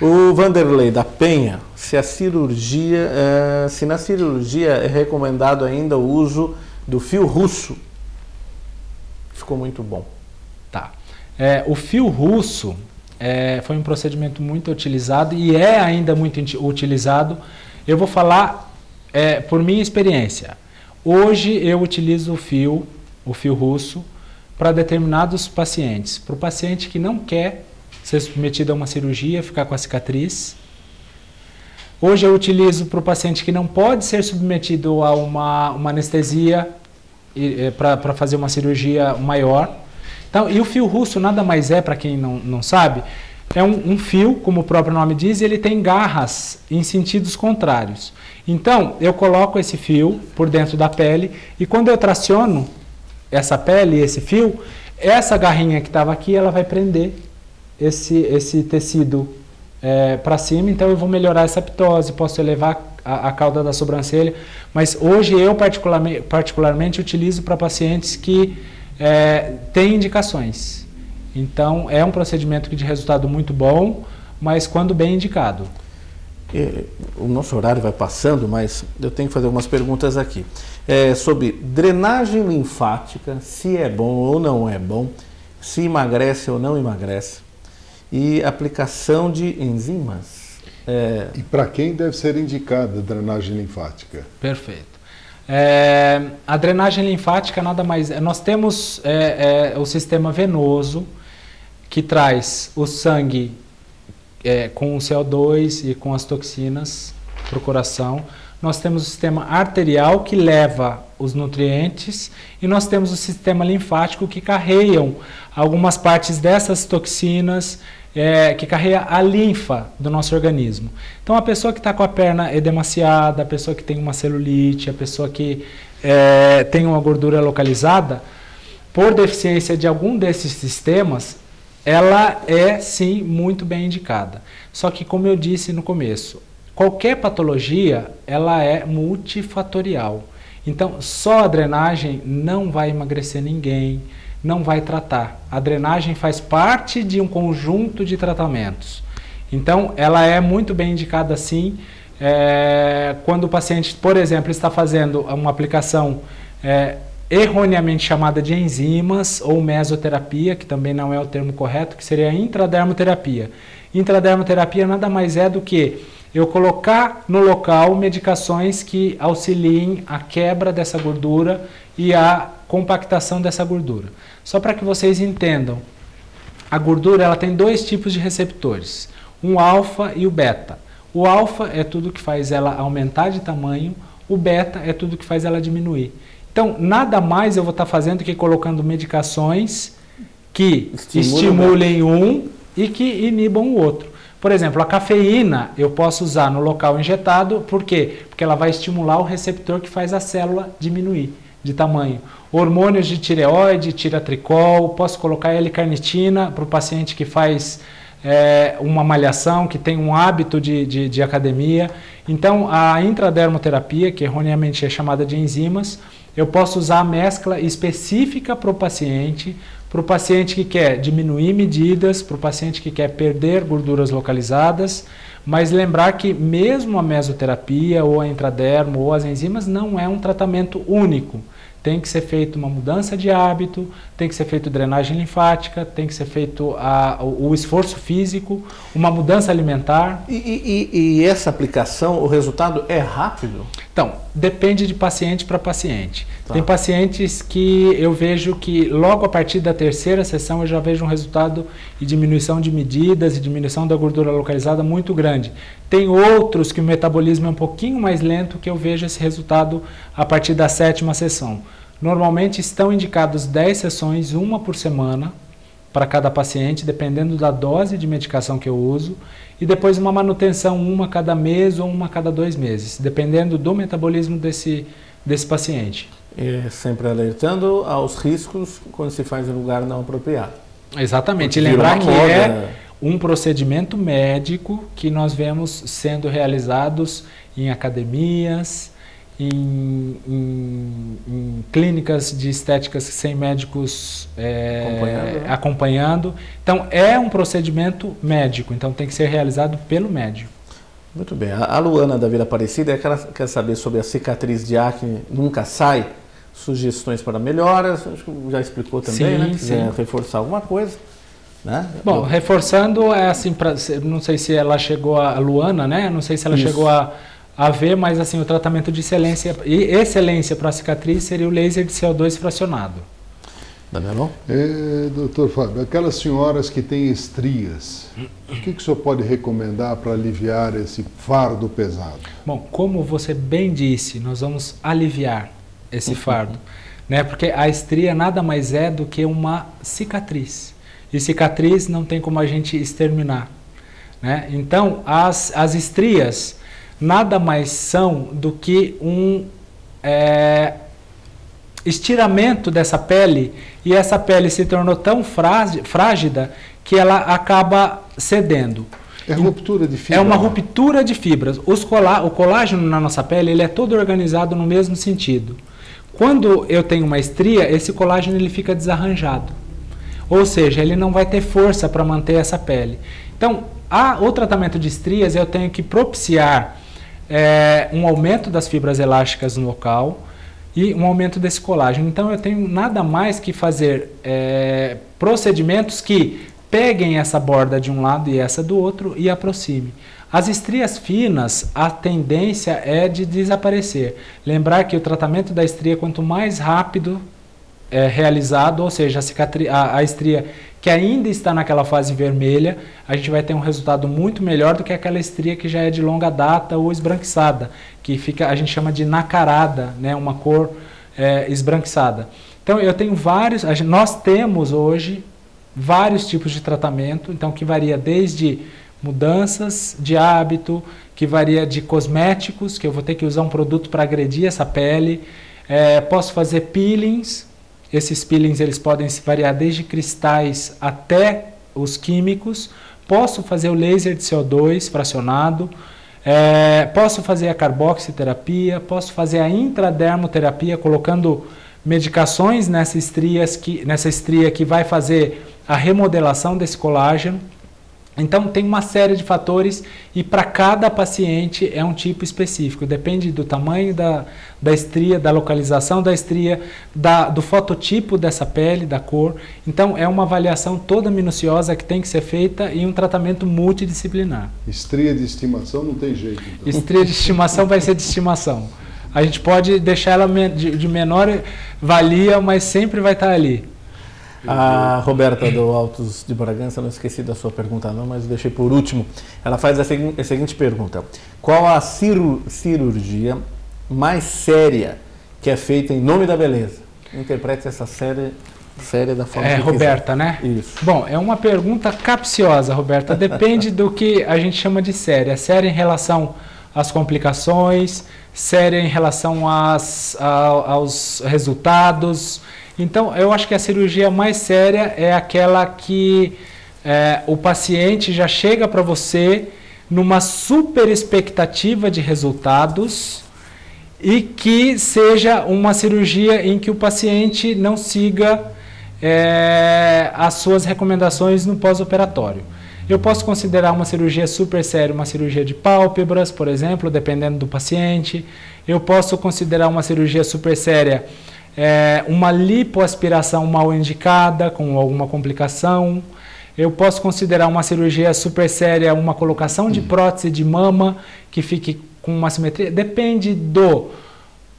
O Vanderlei da Penha, se na cirurgia é recomendado ainda o uso do fio russo. Ficou muito bom. Tá. O fio russo foi um procedimento muito utilizado e é ainda muito utilizado. Eu vou falar por minha experiência. Hoje eu utilizo o fio russo para determinados pacientes. Para o paciente que não quer ser submetido a uma cirurgia, ficar com a cicatriz. Hoje eu utilizo para o paciente que não pode ser submetido a uma anestesia para fazer uma cirurgia maior. Então, e o fio russo nada mais é, para quem não sabe, é um fio, como o próprio nome diz, e ele tem garras em sentidos contrários. Então, eu coloco esse fio por dentro da pele e quando eu traciono essa pele, esse fio, essa garrinha que estava aqui, ela vai prender esse tecido para cima, então eu vou melhorar essa ptose, posso elevar a cauda da sobrancelha, mas hoje eu particularmente utilizo para pacientes que têm indicações. Então é um procedimento de resultado muito bom, mas quando bem indicado. O nosso horário vai passando, mas eu tenho que fazer algumas perguntas aqui. Sobre drenagem linfática, se é bom ou não é bom, se emagrece ou não emagrece. E aplicação de enzimas. E para quem deve ser indicada a drenagem linfática? Perfeito. A drenagem linfática nada mais é. Nós temos o sistema venoso que traz o sangue com o CO2 e com as toxinas para o coração. Nós temos o sistema arterial que leva os nutrientes e nós temos o sistema linfático que carregam algumas partes dessas toxinas, que carrega a linfa do nosso organismo. Então a pessoa que está com a perna edemaciada, a pessoa que tem uma celulite, a pessoa que tem uma gordura localizada, por deficiência de algum desses sistemas, ela é sim muito bem indicada. Só que, como eu disse no começo, qualquer patologia ela é multifatorial. Então só a drenagem não vai emagrecer ninguém, não vai tratar. A drenagem faz parte de um conjunto de tratamentos. Então ela é muito bem indicada sim, quando o paciente, por exemplo, está fazendo uma aplicação erroneamente chamada de enzimas ou mesoterapia, que também não é o termo correto, que seria intradermoterapia. Intradermoterapia nada mais é do que eu colocar no local medicações que auxiliem a quebra dessa gordura e a compactação dessa gordura. Só para que vocês entendam, a gordura ela tem dois tipos de receptores, um alfa e o beta. O alfa é tudo que faz ela aumentar de tamanho, o beta é tudo que faz ela diminuir. Então, nada mais eu vou estar fazendo que colocando medicações que estimulem um e que inibam o outro. Por exemplo, a cafeína eu posso usar no local injetado, por quê? Porque ela vai estimular o receptor que faz a célula diminuir de tamanho. Hormônios de tireoide, tiratricol, posso colocar L-carnitina para o paciente que faz uma malhação, que tem um hábito de academia. Então, a intradermoterapia, que erroneamente é chamada de enzimas, eu posso usar a mescla específica para o paciente que quer diminuir medidas, para o paciente que quer perder gorduras localizadas, mas lembrar que mesmo a mesoterapia ou a intradermo ou as enzimas não é um tratamento único. Tem que ser feito uma mudança de hábito, tem que ser feito drenagem linfática, tem que ser feito o esforço físico, uma mudança alimentar. E essa aplicação, o resultado é rápido? Então, depende de paciente para paciente. Tá. Tem pacientes que eu vejo que logo a partir da terceira sessão eu já vejo um resultado de diminuição de medidas e diminuição da gordura localizada muito grande. Tem outros que o metabolismo é um pouquinho mais lento que eu vejo esse resultado a partir da sétima sessão. Normalmente estão indicados 10 sessões, uma por semana, para cada paciente, dependendo da dose de medicação que eu uso, e depois uma manutenção, uma a cada mês ou uma a cada 2 meses, dependendo do metabolismo desse paciente. Sempre alertando aos riscos quando se faz em lugar não apropriado. Exatamente, e lembrar que é um procedimento médico que nós vemos sendo realizados em academias, em clínicas de estéticas sem médicos acompanhando. Então, é um procedimento médico, então tem que ser realizado pelo médico. Muito bem. A Luana da Vila Aparecida é que ela quer saber sobre a cicatriz de acne nunca sai, sugestões para melhoras, acho que já explicou também, né? Se quiser reforçar alguma coisa. Né? Bom, reforçando, é assim, não sei se ela chegou a Luana, né? Não sei se ela chegou a ver, mas assim, o tratamento de excelência para a cicatriz seria o laser de CO2 fracionado. Danielão? Doutor Fábio, aquelas senhoras que têm estrias, o que o senhor pode recomendar para aliviar esse fardo pesado? Bom, como você bem disse, nós vamos aliviar esse fardo, né? Porque a estria nada mais é do que uma cicatriz. E cicatriz não tem como a gente exterminar, né? Então, as estrias nada mais são do que um estiramento dessa pele, e essa pele se tornou tão frágida que ela acaba cedendo. É ruptura de fibra? É uma ruptura de fibras. O colágeno na nossa pele, ele é todo organizado no mesmo sentido. Quando eu tenho uma estria, esse colágeno ele fica desarranjado. Ou seja, ele não vai ter força para manter essa pele. Então, o tratamento de estrias, eu tenho que propiciar um aumento das fibras elásticas no local e um aumento desse colágeno. Então, eu tenho nada mais que fazer procedimentos que peguem essa borda de um lado e essa do outro e aproxime. As estrias finas, a tendência é de desaparecer. Lembrar que o tratamento da estria, quanto mais rápido realizado, ou seja, a estria que ainda está naquela fase vermelha, a gente vai ter um resultado muito melhor do que aquela estria que já é de longa data ou esbranquiçada, que a gente chama de nacarada, né, uma cor esbranquiçada. Então, nós temos hoje vários tipos de tratamento, então que varia desde mudanças de hábito, que varia de cosméticos, que eu vou ter que usar um produto para agredir essa pele, posso fazer peelings. Esses peelings eles podem se variar desde cristais até os químicos. Posso fazer o laser de CO2 fracionado, posso fazer a carboxiterapia, posso fazer a intradermoterapia colocando medicações nessa estria que vai fazer a remodelação desse colágeno. Então, tem uma série de fatores e para cada paciente é um tipo específico. Depende do tamanho da estria, da localização da estria, do fototipo dessa pele, da cor. Então, é uma avaliação toda minuciosa que tem que ser feita e um tratamento multidisciplinar. Estria de estimação não tem jeito, então. Estria de estimação vai ser de estimação. A gente pode deixar ela de menor valia, mas sempre vai estar ali. A Roberta do Altos de Bragança, não esqueci da sua pergunta não, mas deixei por último. Ela faz a seguinte pergunta: qual a cirurgia mais séria que é feita em nome da beleza? Interprete essa séria da forma que Roberta, quiser. Né? Isso. Bom, é uma pergunta capciosa, Roberta. Depende do que a gente chama de séria. Séria em relação às complicações, séria em relação aos resultados. Então, eu acho que a cirurgia mais séria é aquela que o paciente já chega para você numa super expectativa de resultados e que seja uma cirurgia em que o paciente não siga as suas recomendações no pós-operatório. Eu posso considerar uma cirurgia super séria, uma cirurgia de pálpebras, por exemplo, dependendo do paciente. Eu posso considerar uma cirurgia super séria uma lipoaspiração mal indicada, com alguma complicação. Eu posso considerar uma cirurgia super séria, uma colocação de prótese de mama que fique com uma simetria. Depende do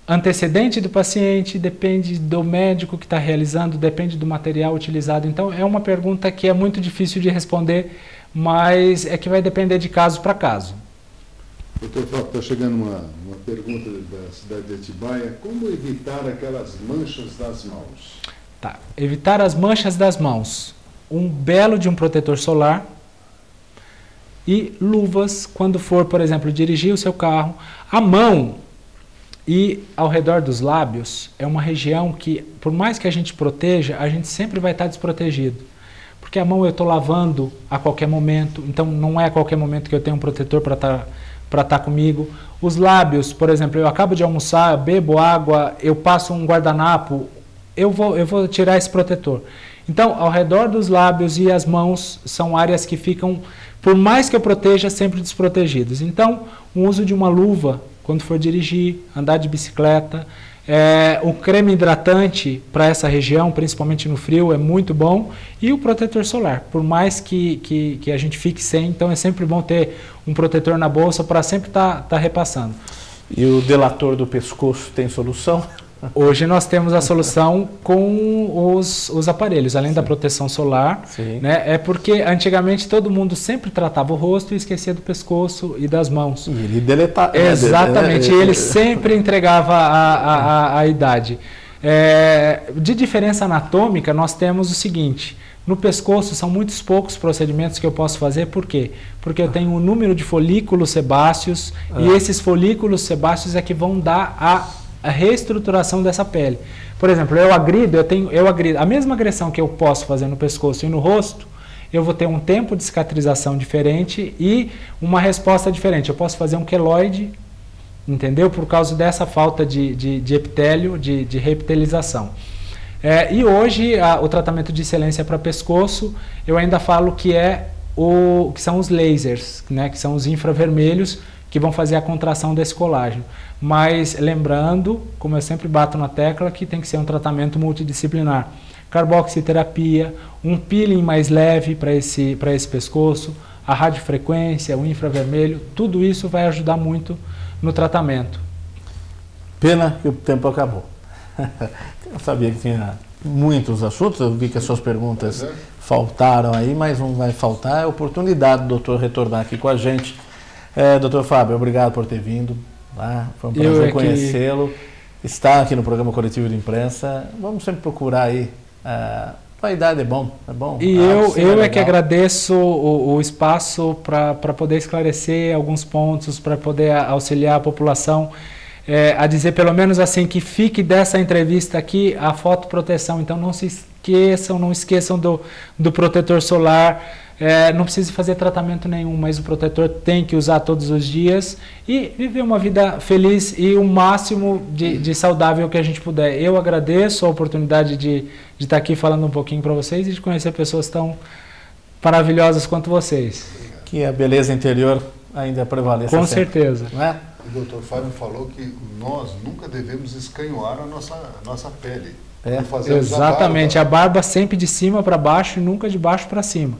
antecedente do paciente, depende do médico que está realizando, depende do material utilizado. Então, é uma pergunta que é muito difícil de responder, mas é que vai depender de caso para caso. Doutor Fábio, está chegando uma pergunta da cidade de Atibaia. Como evitar aquelas manchas das mãos? Tá. Evitar as manchas das mãos. Um belo de um protetor solar e luvas quando for, por exemplo, dirigir o seu carro. A mão e ao redor dos lábios é uma região que, por mais que a gente proteja, a gente sempre vai estar desprotegido. Porque a mão eu estou lavando a qualquer momento, então não é a qualquer momento que eu tenho um protetor para estar comigo. Os lábios, por exemplo, eu acabo de almoçar, bebo água, eu passo um guardanapo, eu vou tirar esse protetor. Então, ao redor dos lábios e as mãos são áreas que ficam, por mais que eu proteja, sempre desprotegidos. Então, o uso de uma luva quando for dirigir, andar de bicicleta. O creme hidratante para essa região, principalmente no frio, é muito bom. E o protetor solar, por mais que a gente fique sem, então é sempre bom ter um protetor na bolsa para sempre estar repassando. E o delator do pescoço tem solução? Hoje nós temos a solução com os aparelhos, além da proteção solar, né? É porque antigamente todo mundo sempre tratava o rosto e esquecia do pescoço e das mãos. E ele deletava. Exatamente, ele sempre entregava a idade. De diferença anatômica, nós temos o seguinte: no pescoço são muitos poucos procedimentos que eu posso fazer. Por quê? Porque eu tenho um número de folículos sebáceos e esses folículos sebáceos é que vão dar a reestruturação dessa pele. Por exemplo, eu agrido, a mesma agressão que eu posso fazer no pescoço e no rosto, eu vou ter um tempo de cicatrização diferente e uma resposta diferente. Eu posso fazer um queloide, entendeu? Por causa dessa falta de epitélio, de reepitelização. E hoje o tratamento de excelência para pescoço, eu ainda falo que são os lasers, né? Que são os infravermelhos que vão fazer a contração desse colágeno. Mas lembrando, como eu sempre bato na tecla, que tem que ser um tratamento multidisciplinar. Carboxiterapia, um peeling mais leve para esse pescoço, a radiofrequência, o infravermelho, tudo isso vai ajudar muito no tratamento. Pena que o tempo acabou. Eu sabia que tinha muitos assuntos, eu vi que as suas perguntas faltaram aí, mas não vai faltar a oportunidade do doutor retornar aqui com a gente. Doutor Fábio, obrigado por ter vindo. Foi um prazer conhecê-lo. Está aqui no programa Coletivo de Imprensa. Vamos sempre procurar aí. A idade é bom. E eu que agradeço o espaço para poder esclarecer alguns pontos, para poder auxiliar a população a dizer, pelo menos assim, que fique dessa entrevista aqui a fotoproteção. Então não esqueçam do protetor solar. Não precisa fazer tratamento nenhum, mas o protetor tem que usar todos os dias e viver uma vida feliz e o máximo de saudável que a gente puder. Eu agradeço a oportunidade de estar aqui falando um pouquinho para vocês e de conhecer pessoas tão maravilhosas quanto vocês. Que a beleza interior ainda prevaleça. Com certeza. Não é? O doutor Fábio falou que nós nunca devemos escanhoar a nossa pele. Exatamente, a barba sempre de cima para baixo e nunca de baixo para cima.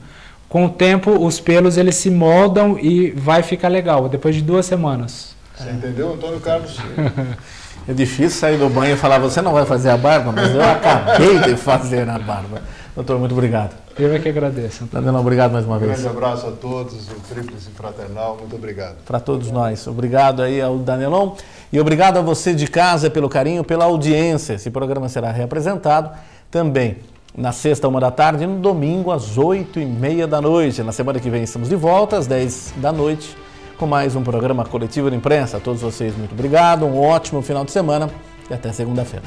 Com o tempo, os pelos eles se moldam e vai ficar legal, depois de 2 semanas. Você entendeu, Antônio Carlos? É difícil sair do banho e falar, você não vai fazer a barba, mas eu acabei de fazer a barba. Doutor, muito obrigado. Eu é que agradeço. Danilão, obrigado mais uma vez. Um grande abraço a todos, o Tríplice Fraternal, muito obrigado. Para todos nós. Obrigado aí ao Danilão e obrigado a você de casa pelo carinho, pela audiência. Esse programa será reapresentado também na sexta, 13h, e no domingo, às 8h30 da noite. Na semana que vem estamos de volta, às 10 da noite, com mais um programa Coletivo de Imprensa. A todos vocês, muito obrigado, um ótimo final de semana e até segunda-feira.